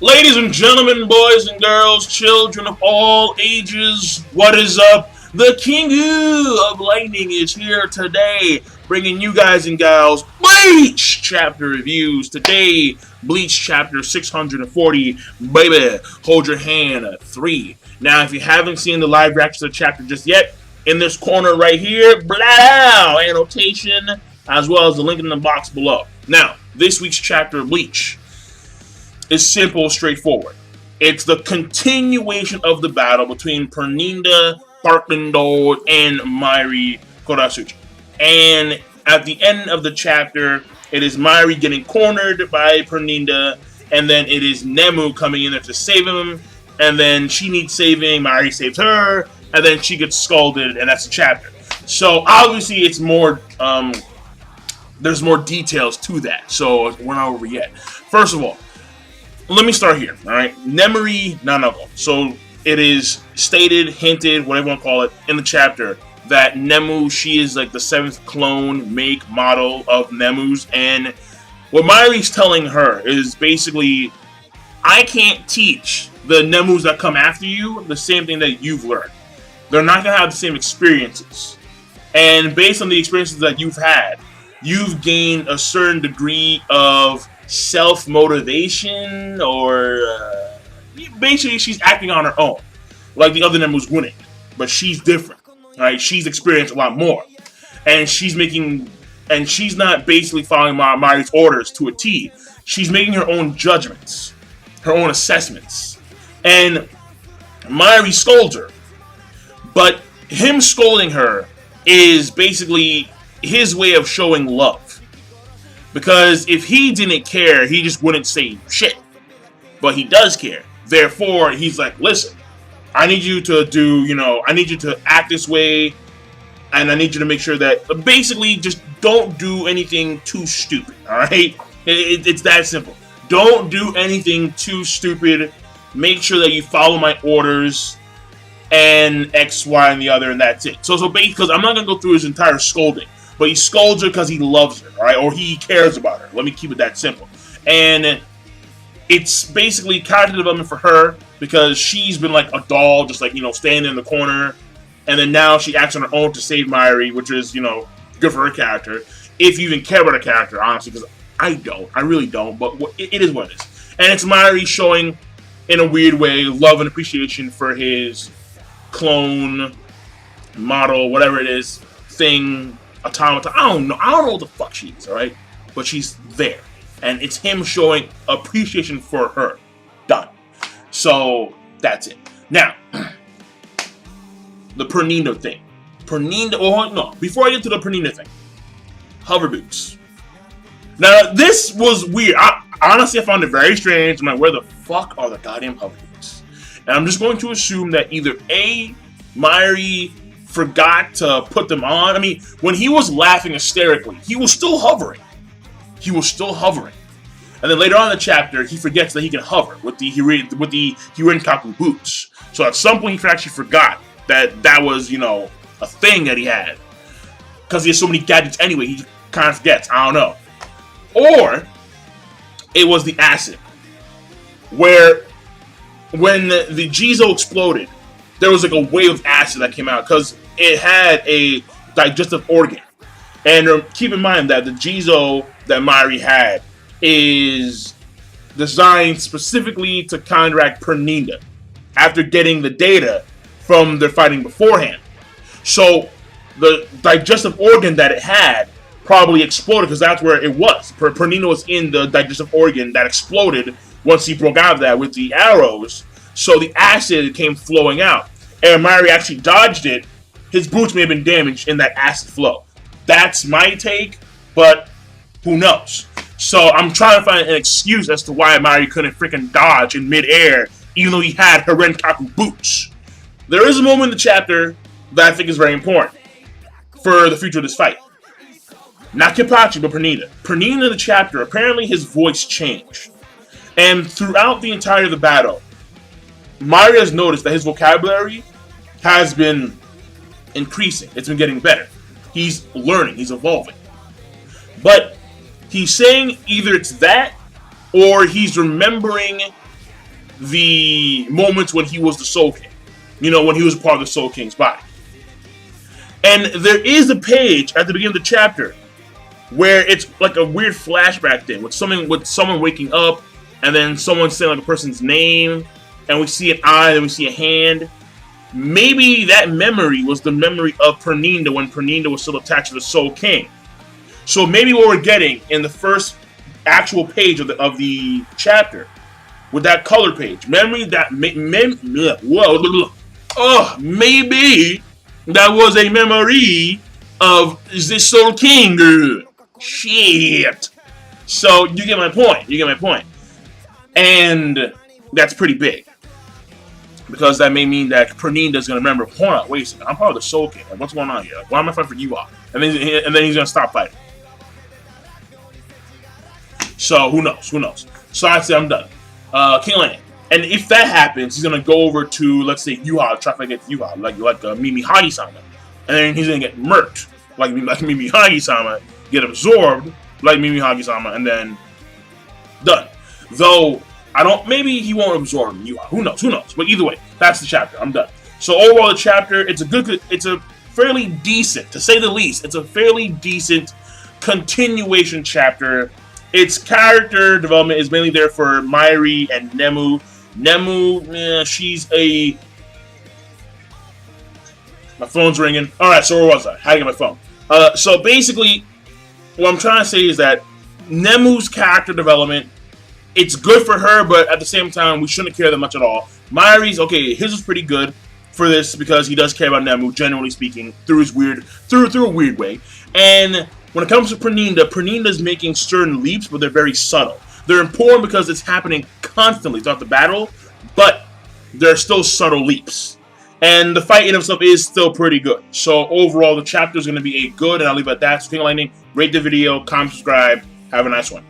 Ladies and gentlemen, boys and girls, children of all ages, what is up? The King of Lightning is here today, bringing you guys and gals Bleach chapter reviews. Today, Bleach chapter 640, baby, hold your hand at 3. Now, if you haven't seen the live reaction to the chapter just yet, in this corner right here, blah, annotation, as well as the link in the box below. Now, this week's chapter of Bleach is simple, straightforward. It's the continuation of the battle between Pernida, Pernida, and Mayuri Kurasuchi. And at the end of the chapter, it is Mayuri getting cornered by Pernida, and then it is Nemu coming in there to save him, and then she needs saving, Mayuri saves her, and then she gets scalded, and that's the chapter. So obviously it's more, there's more details to that, so we're not over yet. First of all, let me start here, alright? Nemuri Nanako. So it is stated, hinted, whatever you want to call it, in the chapter that Nemu, she is like the 7th clone, make, model of Nemu's, and what Mayuri's telling her is basically, I can't teach the Nemus that come after you the same thing that you've learned. They're not going to have the same experiences. And based on the experiences that you've had, you've gained a certain degree of self-motivation, or basically she's acting on her own. Like the other Nemu's winning. But she's different. Right? She's experienced a lot more. And she's not basically following Mayuri's orders to a T. She's making her own judgments. Her own assessments. And Mayuri scolds her. But him scolding her is basically his way of showing love. Because if he didn't care, he just wouldn't say shit. But he does care. Therefore, he's like, listen, I need you to do, I need you to act this way. And I need you to make sure that, basically, just don't do anything too stupid. Alright? It's that simple. Don't do anything too stupid. Make sure that you follow my orders. And X, Y, and the other, and that's it. So basically, because I'm not going to go through his entire scolding. But he scolds her because he loves her, right? Or he cares about her. Let me keep it that simple. And it's basically character development for her because she's been like a doll, just like, standing in the corner. And then now she acts on her own to save Mayuri, which is, good for her character. If you even care about her character, honestly, because I don't. I really don't. But it is what it is. And it's Mayuri showing, in a weird way, love and appreciation for his clone, model, whatever it is, thing, automaton. I don't know what the fuck she is, alright? But she's there. And it's him showing appreciation for her. Done. So, that's it. Now, the Pernida thing. Before I get to the Pernida thing. Hover boots. Now, this was weird. Honestly, I found it very strange. I'm like, where the fuck are the goddamn hover boots? And I'm just going to assume that either A, Mayuri forgot to put them on. I mean, when he was laughing hysterically, he was still hovering. And then later on in the chapter, he forgets that he can hover with the Hirenkaku boots. So at some point, he actually forgot that was, a thing that he had. Because he has so many gadgets anyway, he kind of forgets. I don't know. Or, it was the acid. Where, when the Jizo exploded, there was like a wave of acid that came out because it had a digestive organ. And keep in mind that the Jizo that Mayuri had is designed specifically to counteract Pernida after getting the data from their fighting beforehand. So the digestive organ that it had probably exploded because that's where it was. Pernida was in the digestive organ that exploded once he broke out of that with the arrows. So the acid came flowing out. And Mayuri actually dodged it. His boots may have been damaged in that acid flow. That's my take, but who knows? So I'm trying to find an excuse as to why Mayuri couldn't freaking dodge in midair, even though he had Hirenkaku boots. There is a moment in the chapter that I think is very important for the future of this fight. Not Kenpachi, but Pernida. Pernida in the chapter, apparently his voice changed. And throughout the entirety of the battle, Mayuri has noticed that his vocabulary has been increasing. It's been getting better. He's learning. He's evolving. But he's saying either it's that or he's remembering the moments when he was the Soul King. You know, when he was a part of the Soul King's body. And there is a page at the beginning of the chapter where it's like a weird flashback thing with someone waking up, and then someone saying like a person's name, and we see an eye, and we see a hand. Maybe that memory was the memory of Pernida when Pernida was still attached to the Soul King. So maybe what we're getting in the first actual page of the chapter, with that color page, maybe that was a memory of the Soul King. Shit. So you get my point. And that's pretty big. Because that may mean that Prenida's going to remember, hold on, wait a second, I'm part of the Soul King. Like, what's going on here? Like, why am I fighting for you all? And then he's going to stop fighting. So, who knows? So, I'd say I'm done. King Lane. And if that happens, he's going to go over to, let's say, Yuha, try to get Yuha, like Mimi Hagi-sama. And then he's going to get murked, like Mimi Hagi-sama, get absorbed, like Mimi Hagi-sama, and then done. Though, maybe he won't absorb Yuha. Who knows? But either way, that's the chapter. I'm done. So overall, the chapter, it's a fairly decent, to say the least, it's a fairly decent continuation chapter. Its character development is mainly there for Mayuri and Nemu. Nemu, she's a... My phone's ringing. Alright, so where was I? How to get my phone? So basically, what I'm trying to say is that Nemu's character development, it's good for her, but at the same time, we shouldn't care that much at all. Mayuri's, okay, his was pretty good for this because he does care about Nemu, generally speaking, through a weird way. And when it comes to Prenida's making certain leaps, but they're very subtle. They're important because it's happening constantly throughout the battle, but they're still subtle leaps. And the fight in itself is still pretty good. So overall, the chapter is going to be a good, and I'll leave it at that. So, King Lightning, rate the video, comment, subscribe. Have a nice one.